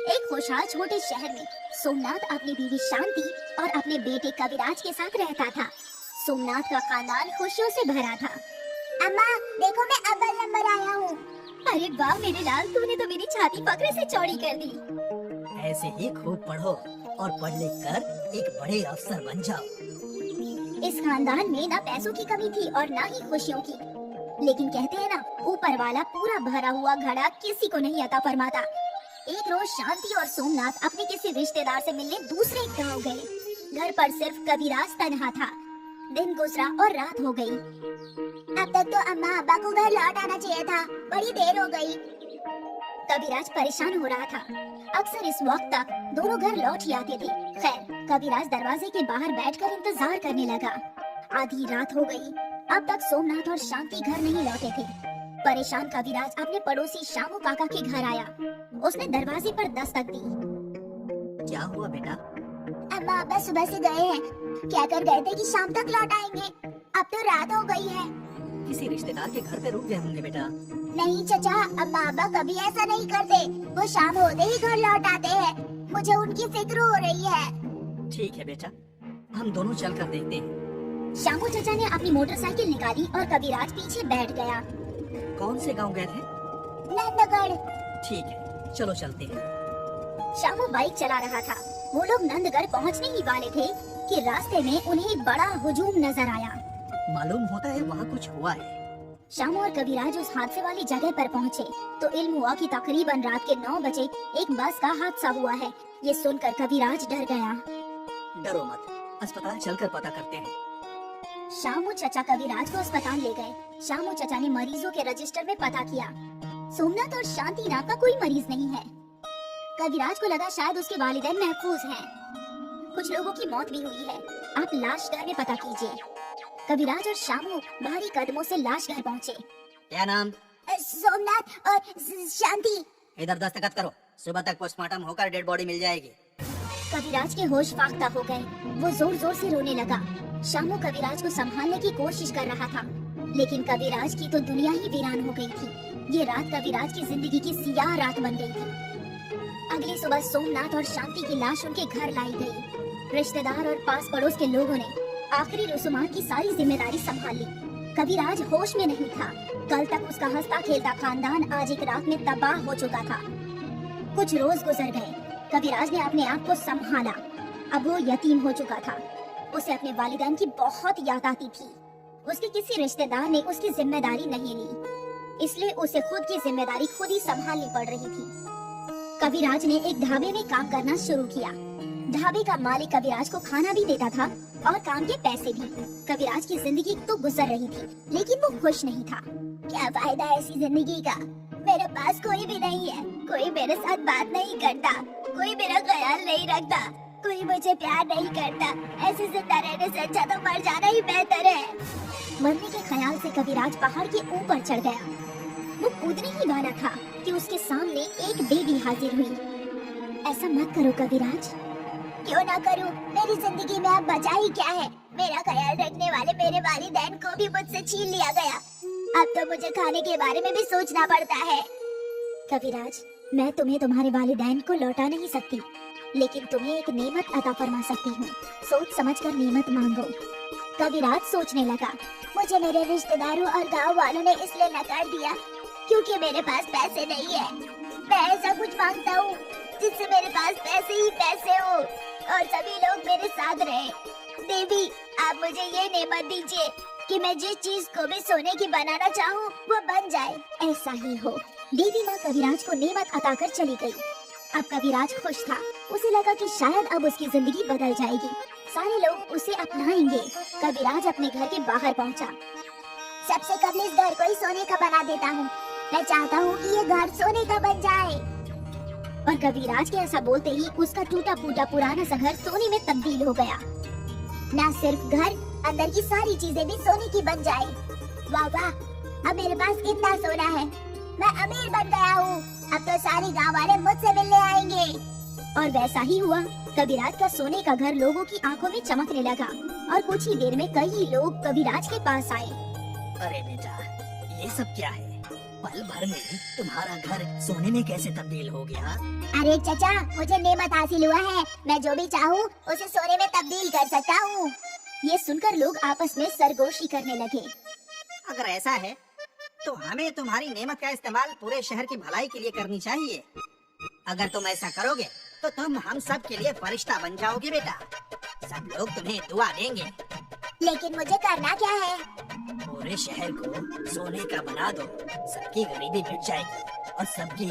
एक खुशहाल छोटे शहर में सोमनाथ अपनी बीवी शांति और अपने बेटे कविराज के साथ रहता था। सोमनाथ का खानदान खुशियों से भरा था। अम्मा देखो, मैं अव्वल नंबर आया हूँ। अरे वाह मेरे लाल, तूने तो मेरी छाती फखरे से चौड़ी कर दी। ऐसे ही खूब पढ़ो और पढ़ लिख कर एक बड़े अफसर बन जाओ। इस खानदान में ना पैसों की कमी थी और ना ही खुशियों की, लेकिन कहते हैं ना, ऊपर वाला पूरा भरा हुआ घड़ा किसी को नहीं अता फरमाता। एक रोज शांति और सोमनाथ अपने किसी रिश्तेदार से मिलने दूसरे गांव गए। घर पर सिर्फ कविराज तन्हा था। दिन गुजरा और रात हो गई। अब तक तो अम्मा अब्बा को घर लौट आना चाहिए था, बड़ी देर हो गई। कविराज परेशान हो रहा था। अक्सर इस वक्त तक दोनों घर लौट ही आते थे। खैर, कविराज दरवाजे के बाहर बैठकर इंतजार करने लगा। आधी रात हो गई। अब तक सोमनाथ और शांति घर नहीं लौटे थे। परेशान कविराज अपने पड़ोसी शामू काका के घर आया। उसने दरवाजे पर दस्तक दी। क्या हुआ बेटा? अम्मा अब्बा सुबह से गए हैं, क्या कर गए थे कि शाम तक लौट आएंगे। अब तो रात हो गई है। किसी रिश्तेदार के घर पे रुक गए होंगे बेटा। नहीं चचा, अम्मा अब्बा कभी ऐसा नहीं करते। वो शाम होते ही घर लौट आते हैं। मुझे उनकी फिक्र हो रही है। ठीक है बेटा, हम दोनों चल कर देखते हैं। शामू चचा ने अपनी मोटरसाइकिल निकाली और कविराज पीछे बैठ गया। कौन से गांव गए थे? नंदगढ़। ठीक है, चलो चलते हैं। शामू बाइक चला रहा था। वो लोग नंदगढ़ पहुंचने ही वाले थे कि रास्ते में उन्हें एक बड़ा हुजूम नजर आया। मालूम होता है वहाँ कुछ हुआ है। शामू और कविराज उस हादसे वाली जगह पर पहुंचे तो इल्म हुआ कि तकरीबन रात के 9 बजे एक बस का हादसा हुआ है। ये सुनकर कविराज डर गया। डरो मत, अस्पताल चलकर पता करते हैं। शामू चचा कविराज को अस्पताल ले गए। शामू चचा ने मरीजों के रजिस्टर में पता किया। सोमनाथ और शांति नाम का कोई मरीज नहीं है। कविराज को लगा शायद उसके वालिदैन महफूज हैं। कुछ लोगों की मौत भी हुई है। आप लाश घर में पता कीजिए। कविराज और शामू भारी कदमों से लाश घर पहुँचे। क्या नाम? सोमनाथ और शांति। इधर दस्तखत करो, सुबह तक पोस्टमार्टम होकर डेड बॉडी मिल जाएगी। कविराज के होश फाख्ता हो गए। वो जोर जोर से रोने लगा। शामू कविराज को संभालने की कोशिश कर रहा था, लेकिन कविराज की तो दुनिया ही वीरान हो गई थी। ये रात कविराज की जिंदगी की सियाह रात बन गई थी। अगली सुबह सोमनाथ और शांति की लाश उनके घर लाई गई। रिश्तेदार और पास पड़ोस के लोगों ने आखिरी रस्मात की सारी जिम्मेदारी संभाल ली। कविराज होश में नहीं था। कल तक उसका हंसता खेलता खानदान आज एक रात में तबाह हो चुका था। कुछ रोज गुजर गए। कविराज ने अपने आप को संभाला। अब वो यतीम हो चुका था। उसे अपने वालिदैन की बहुत याद आती थी। उसके किसी रिश्तेदार ने उसकी जिम्मेदारी नहीं ली, इसलिए उसे खुद की जिम्मेदारी खुद ही संभालनी पड़ रही थी। कविराज ने एक ढाबे में काम करना शुरू किया। ढाबे का मालिक कविराज को खाना भी देता था और काम के पैसे भी। कविराज की जिंदगी तो गुजर रही थी, लेकिन वो खुश नहीं था। क्या फायदा ऐसी जिंदगी का? मेरे पास कोई भी नहीं है। कोई मेरे साथ बात नहीं करता, कोई मेरा ख्याल नहीं रखता, कोई मुझे प्यार नहीं करता। ऐसे जिंदा रहने से अच्छा तो मर जाना ही बेहतर है। मरने के ख्याल से कविराज पहाड़ के ऊपर चढ़ गया। वो कूदने ही वाला था कि उसके सामने एक बेबी हाजिर हुई। ऐसा मत करो कविराज। क्यों ना करूं? मेरी जिंदगी में अब बचा ही क्या है? मेरा ख्याल रखने वाले मेरे वालिदैन को भी मुझसे छीन लिया गया। अब तो मुझे खाने के बारे में भी सोचना पड़ता है। कविराज, मैं तुम्हें तुम्हारे वालिदैन को लौटा नहीं सकती, लेकिन तुम्हें एक नेमत अता फरमा सकती हूँ। सोच समझकर नेमत मांगो। कविराज सोचने लगा। मुझे मेरे रिश्तेदारों और गांव वालों ने इसलिए नकार दिया क्योंकि मेरे पास पैसे नहीं है। मैं ऐसा कुछ मांगता हूँ जिससे मेरे पास पैसे ही पैसे हो और सभी लोग मेरे साथ रहे। देवी, आप मुझे ये नेमत दीजिए कि मैं जिस चीज को भी सोने की बनाना चाहूँ वो बन जाए। ऐसा ही हो। देवी माँ कविराज को नेमत अता कर चली गई। अब कविराज खुश था। उसे लगा कि शायद अब उसकी जिंदगी बदल जाएगी। सारे लोग उसे अपनाएंगे। कविराज अपने घर के बाहर पहुंचा। सबसे कबल इस घर को ही सोने का बना देता हूँ। मैं चाहता हूँ कि ये घर सोने का बन जाए। और कविराज के ऐसा बोलते ही उसका टूटा फूटा पुराना सा घर सोने में तब्दील हो गया। न सिर्फ घर, अंदर की सारी चीजें भी सोने की बन जाए। वाह वाह, अब मेरे पास इतना सोना है। मैं अमीर बन गया हूँ। अब तो सारे गांव वाले मुझसे मिलने आएंगे। और वैसा ही हुआ। कविराज का सोने का घर लोगों की आंखों में चमकने लगा और कुछ ही देर में कई लोग कविराज के पास आए। अरे बेटा, ये सब क्या है? पल भर में तुम्हारा घर सोने में कैसे तब्दील हो गया? अरे चचा, मुझे नेमत हासिल हुआ है, मैं जो भी चाहूँ उसे सोने में तब्दील कर सकता हूँ। ये सुनकर लोग आपस में सरगोशी करने लगे। अगर ऐसा है तो हमें तुम्हारी नेमत का इस्तेमाल पूरे शहर की भलाई के लिए करनी चाहिए। अगर तुम ऐसा करोगे तो तुम हम सब के लिए फरिश्ता बन जाओगे बेटा। सब लोग तुम्हें दुआ देंगे। लेकिन मुझे करना क्या है? पूरे शहर को सोने का बना दो, सबकी गरीबी मिट जाएगी और सबकी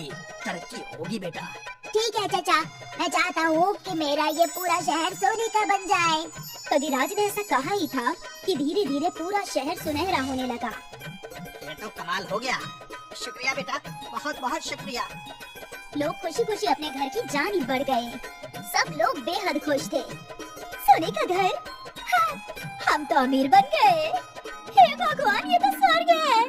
तरक्की होगी बेटा। ठीक है चचा, मैं चाहता हूँ कि मेरा ये पूरा शहर सोने का बन जाए। कविराज ने ऐसा कहा ही था कि धीरे धीरे पूरा शहर सुनहरा होने लगा। ये तो कमाल हो गया। शुक्रिया बेटा, बहुत बहुत शुक्रिया। लोग खुशी खुशी अपने घर की जानिब बढ़ गए। सब लोग बेहद खुश थे। सोने का घर, हाँ, हम तो अमीर बन गए। हे भगवान, ये तो स्वर्ग है।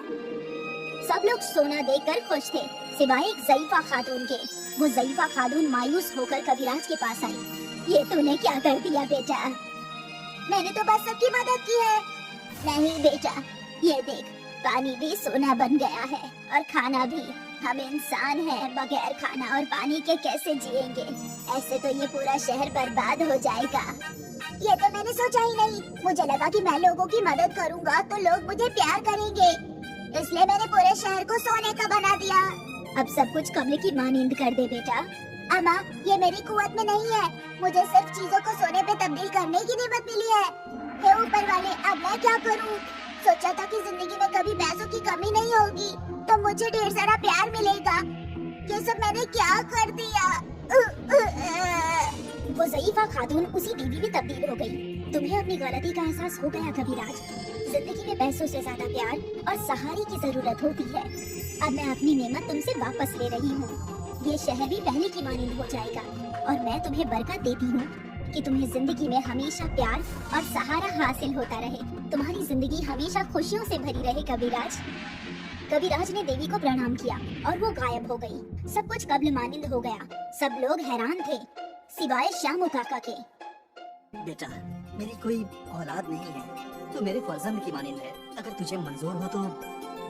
सब लोग सोना देखकर खुश थे, सिवाय एक ज़ईफा खातून के। वो ज़ईफा खातून मायूस होकर कविराज के पास आई। ये तूने क्या कर दिया बेटा? मैंने तो बस सबकी मदद की है। नहीं बेटा, ये देख, पानी भी सोना बन गया है और खाना भी। हम इंसान हैं, बगैर खाना और पानी के कैसे जिएंगे? ऐसे तो ये पूरा शहर बर्बाद हो जाएगा। ये तो मैंने सोचा ही नहीं। मुझे लगा कि मैं लोगों की मदद करूंगा तो लोग मुझे प्यार करेंगे, इसलिए मैंने पूरे शहर को सोने का बना दिया। अब सब कुछ कमरे की मानिंद कर दे बेटा। अम्मा, ये मेरी कुवत में नहीं है। मुझे सिर्फ चीजों को सोने पे तब्दील करने की नेमत मिली है। हे ऊपर वाले, अब मैं क्या करूं? सोचा था कि जिंदगी में कभी पैसों की कमी नहीं होगी, तो मुझे ढेर सारा प्यार मिलेगा। ये सब मैंने क्या कर दिया? वो ज़ईफा खातून उसी बीवी में तब्दील हो गई। तुम्हें अपनी गलती का एहसास हो गया कविराज। जिंदगी में पैसों से ज्यादा प्यार और सहारे की जरूरत होती है। अब मैं अपनी नेमत तुमसे वापस ले रही हूँ। ये शहर भी पहले की मानिंद हो जाएगा और मैं तुम्हें बरकत देती हूँ कि तुम्हें जिंदगी में हमेशा प्यार और सहारा हासिल होता रहे। तुम्हारी जिंदगी हमेशा खुशियों से भरी रहे कविराज। कविराज ने देवी को प्रणाम किया और वो गायब हो गई। सब कुछ कब्ल मानिंद हो गया। सब लोग हैरान थे, सिवाय श्यामू काका के। बेटा, मेरी कोई औलाद नहीं है, तो मेरे फर्जंद की मानिंद है। अगर तुझे मंजूर हो तो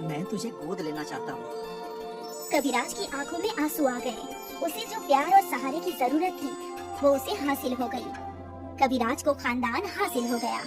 मैं तुझे गोद लेना चाहता हूँ। कविराज की आंखों में आंसू आ गए। उसे जो प्यार और सहारे की जरूरत थी वो उसे हासिल हो गई। कविराज को खानदान हासिल हो गया।